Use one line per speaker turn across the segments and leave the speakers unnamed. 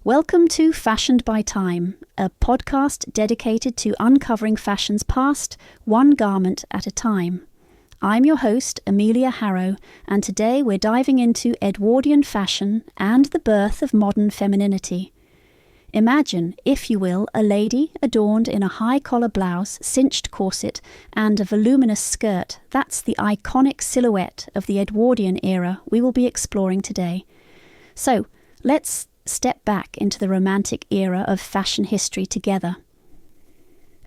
Welcome to Fashioned by Time, a podcast dedicated to uncovering fashion's past, one garment at a time. I'm your host, Amelia Harrow, and today we're diving into Edwardian fashion and the birth of modern femininity. Imagine, if you will, a lady adorned in a high-collar blouse, cinched corset, and a voluminous skirt. That's the iconic silhouette of the Edwardian era we will be exploring today. So, let's step back into the Romantic era of fashion history together.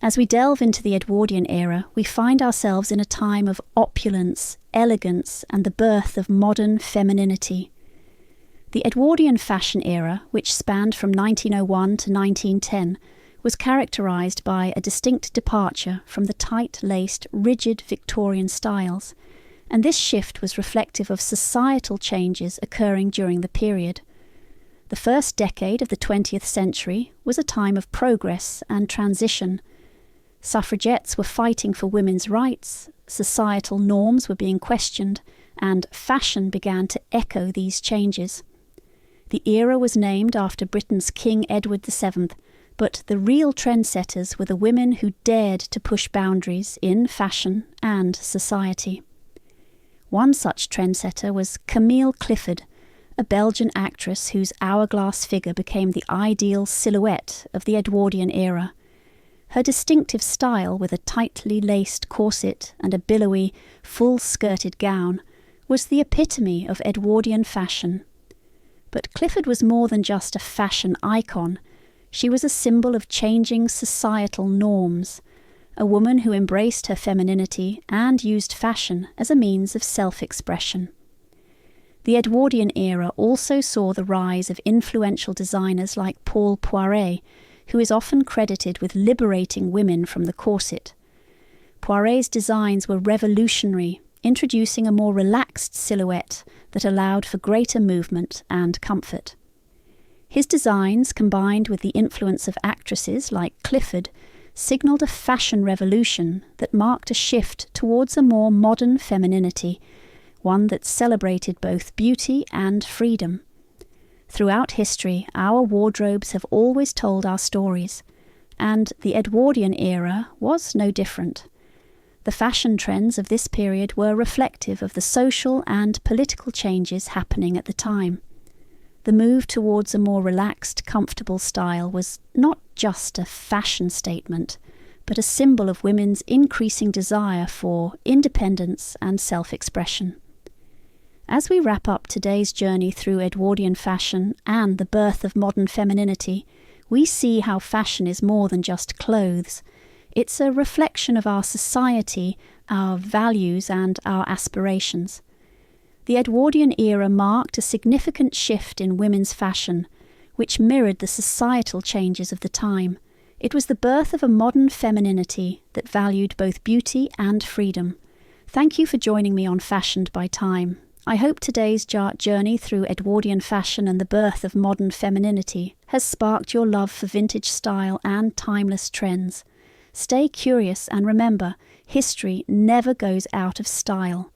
As we delve into the Edwardian era, we find ourselves in a time of opulence, elegance, and the birth of modern femininity. The Edwardian fashion era, which spanned from 1901 to 1910, was characterized by a distinct departure from the tight-laced, rigid Victorian styles, and this shift was reflective of societal changes occurring during the period. The first decade of the 20th century was a time of progress and transition. Suffragettes were fighting for women's rights, societal norms were being questioned, and fashion began to echo these changes. The era was named after Britain's King Edward VII, but the real trendsetters were the women who dared to push boundaries in fashion and society. One such trendsetter was Camille Clifford, a Belgian actress whose hourglass figure became the ideal silhouette of the Edwardian era. Her distinctive style, with a tightly laced corset and a billowy, full-skirted gown, was the epitome of Edwardian fashion. But Clifford was more than just a fashion icon. She was a symbol of changing societal norms, a woman who embraced her femininity and used fashion as a means of self-expression. The Edwardian era also saw the rise of influential designers like Paul Poiret, who is often credited with liberating women from the corset. Poiret's designs were revolutionary, introducing a more relaxed silhouette that allowed for greater movement and comfort. His designs, combined with the influence of actresses like Clifford, signalled a fashion revolution that marked a shift towards a more modern femininity, one that celebrated both beauty and freedom. Throughout history, our wardrobes have always told our stories, and the Edwardian era was no different. The fashion trends of this period were reflective of the social and political changes happening at the time. The move towards a more relaxed, comfortable style was not just a fashion statement, but a symbol of women's increasing desire for independence and self-expression. As we wrap up today's journey through Edwardian fashion and the birth of modern femininity, we see how fashion is more than just clothes. It's a reflection of our society, our values, and our aspirations. The Edwardian era marked a significant shift in women's fashion, which mirrored the societal changes of the time. It was the birth of a modern femininity that valued both beauty and freedom. Thank you for joining me on Fashioned by Time. I hope today's journey through Edwardian fashion and the birth of modern femininity has sparked your love for vintage style and timeless trends. Stay curious and remember, history never goes out of style.